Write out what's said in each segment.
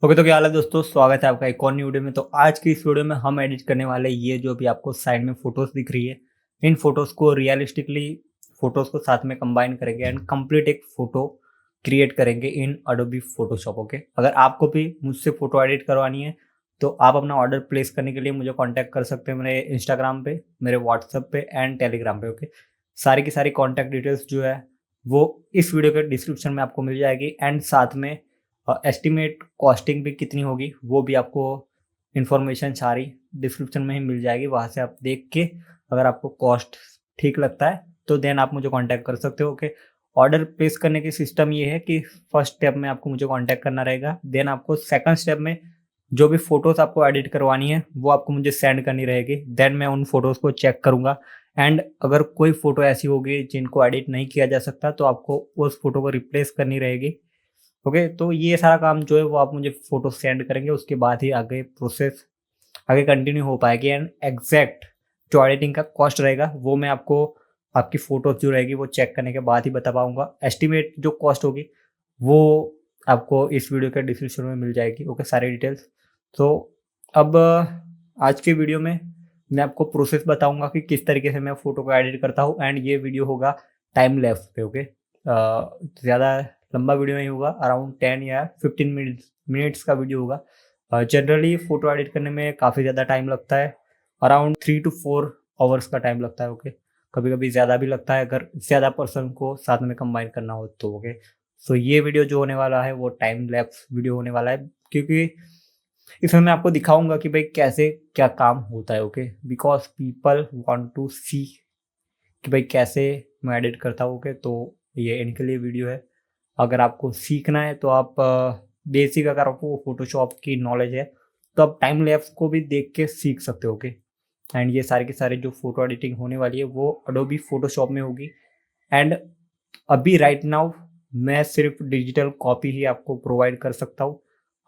Okay, तो क्या हाल है दोस्तों। स्वागत है आपका एक और न्यू वीडियो में। तो आज की इस वीडियो में हम एडिट करने वाले ये जो भी आपको साइड में फोटोज दिख रही है, इन फोटोज को रियलिस्टिकली फोटोज को साथ में कंबाइन करेंगे एंड कंप्लीट एक फोटो क्रिएट करेंगे इन अडोबी फोटोशॉप। ओके, अगर आपको भी मुझसे फोटो एडिट करवानी है तो आप अपना ऑर्डर प्लेस करने के लिए मुझे कॉन्टैक्ट कर सकते हैं मेरे इंस्टाग्राम पे, मेरे व्हाट्सएप पे एंड टेलीग्राम पे। ओके, सारी की सारी कॉन्टैक्ट डिटेल्स जो है वो इस वीडियो के डिस्क्रिप्शन में आपको मिल जाएगी एंड साथ में एस्टिमेट कॉस्टिंग भी कितनी होगी वो भी आपको इन्फॉर्मेशन सारी डिस्क्रिप्शन में ही मिल जाएगी। वहाँ से आप देख के अगर आपको कॉस्ट ठीक लगता है तो देन आप मुझे कांटेक्ट कर सकते हो। ओके, ऑर्डर प्लेस करने की सिस्टम ये है कि फर्स्ट स्टेप में आपको मुझे कांटेक्ट करना रहेगा, देन आपको सेकंड स्टेप में जो भी फोटोज आपको एडिट करवानी है वो आपको मुझे सेंड करनी रहेगी। देन मैं उन फोटोज को चेक करूंगा एंड अगर कोई फोटो ऐसी होगी जिनको एडिट नहीं किया जा सकता तो आपको उस फोटो को रिप्लेस करनी रहेगी। ओके, तो ये सारा काम जो है वो आप मुझे फ़ोटो सेंड करेंगे, उसके बाद ही आगे प्रोसेस आगे कंटिन्यू हो पाएगी एंड एग्जैक्ट जो एडिटिंग का कॉस्ट रहेगा वो मैं आपको आपकी फ़ोटोज़ जो रहेगी वो चेक करने के बाद ही बता पाऊँगा। एस्टिमेट जो कॉस्ट होगी वो आपको इस वीडियो के डिस्क्रिप्शन में मिल जाएगी। ओके, सारी डिटेल्स। तो अब आज के वीडियो में मैं आपको प्रोसेस बताऊँगा कि किस तरीके से मैं फ़ोटो को एडिट करता हूँ एंड ये वीडियो होगा टाइम लैप्स पे। ओके, ज़्यादा लंबा वीडियो नहीं होगा, अराउंड 10 या 15 मिनट्स का वीडियो होगा। जनरली फ़ोटो एडिट करने में काफ़ी ज़्यादा टाइम लगता है, अराउंड 3 to 4 आवर्स का टाइम लगता है। ओके, कभी-कभी ज़्यादा भी लगता है अगर ज़्यादा पर्सन को साथ में कंबाइन करना हो तो। ओके, सो ये वीडियो जो होने वाला है वो टाइम लैप्स वीडियो होने वाला है, क्योंकि इसमें मैं आपको दिखाऊँगा कि भाई कैसे क्या काम होता है। Okay, because people want to see कि भाई कैसे मैं एडिट करता हूँ। ओके, तो ये इनके लिए वीडियो है। अगर आपको सीखना है तो आप बेसिक अगर आपको फोटोशॉप की नॉलेज है तो आप टाइम लैप्स को भी देख के सीख सकते हो। ओके, एंड ये सारे के सारे जो फोटो एडिटिंग होने वाली है वो अडोबी फोटोशॉप में होगी एंड अभी राइट नाउ मैं सिर्फ डिजिटल कॉपी ही आपको प्रोवाइड कर सकता हूँ।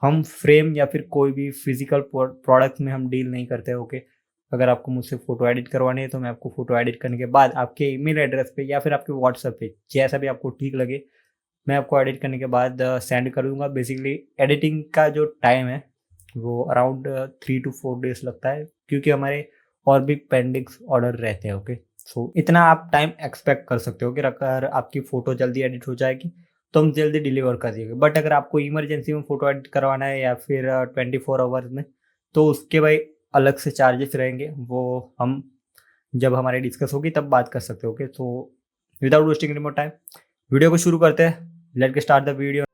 हम फ्रेम या फिर कोई भी फिजिकल प्रोडक्ट में हम डील नहीं करते। ओके, अगर आपको मुझसे फ़ोटो एडिट करवानी है तो मैं आपको फ़ोटो एडिट करने के बाद आपके ईमेल एड्रेस पे या फिर आपके व्हाट्सएप पे जैसा भी आपको ठीक लगे मैं आपको एडिट करने के बाद सेंड कर दूँगा। बेसिकली एडिटिंग का जो टाइम है वो अराउंड 3 to 4 डेज़ लगता है, क्योंकि हमारे और भी पेंडिंग्स ऑर्डर रहते हैं। ओके, सो इतना आप टाइम एक्सपेक्ट कर सकते हो कि अगर आपकी फ़ोटो जल्दी एडिट हो जाएगी तो हम जल्दी डिलीवर कर देंगे। बट अगर आपको इमरजेंसी में फ़ोटो एडिट करवाना है या फिर 24 आवर्स में, तो उसके भाई अलग से चार्जेस रहेंगे, वो हम जब हमारी डिस्कस होगी तब बात कर सकते हो। ओके, तो without wasting any more time video को शुरू करते हैं। Let get start the video.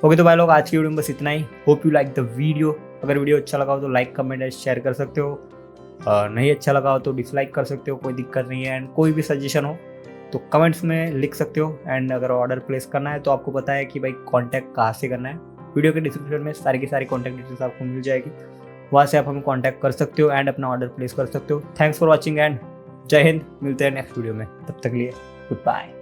Okay तो भाई लोग आज की वीडियो में बस इतना ही। Hope you like the video. अगर वीडियो अच्छा लगा हो तो लाइक कमेंट एंड शेयर कर सकते हो, नहीं अच्छा लगा हो तो डिसलाइक कर सकते हो, कोई दिक्कत नहीं है। एंड कोई भी सजेशन हो तो कमेंट्स में लिख सकते हो। एंड अगर ऑर्डर प्लेस करना है तो आपको पता है कि भाई कॉन्टैक्ट कहाँ से करना है। वीडियो के डिस्क्रिप्शन में सारी की सारी कॉन्टैक्ट डिटेल्स आपको मिल जाएगी, वहाँ से आप हमें कॉन्टैक्ट कर सकते हो एंड अपना ऑर्डर प्लेस कर सकते हो। थैंक्स फॉर वॉचिंग एंड जय हिंद। मिलते हैं नेक्स्ट वीडियो में, तब तक लिए गुड बाय।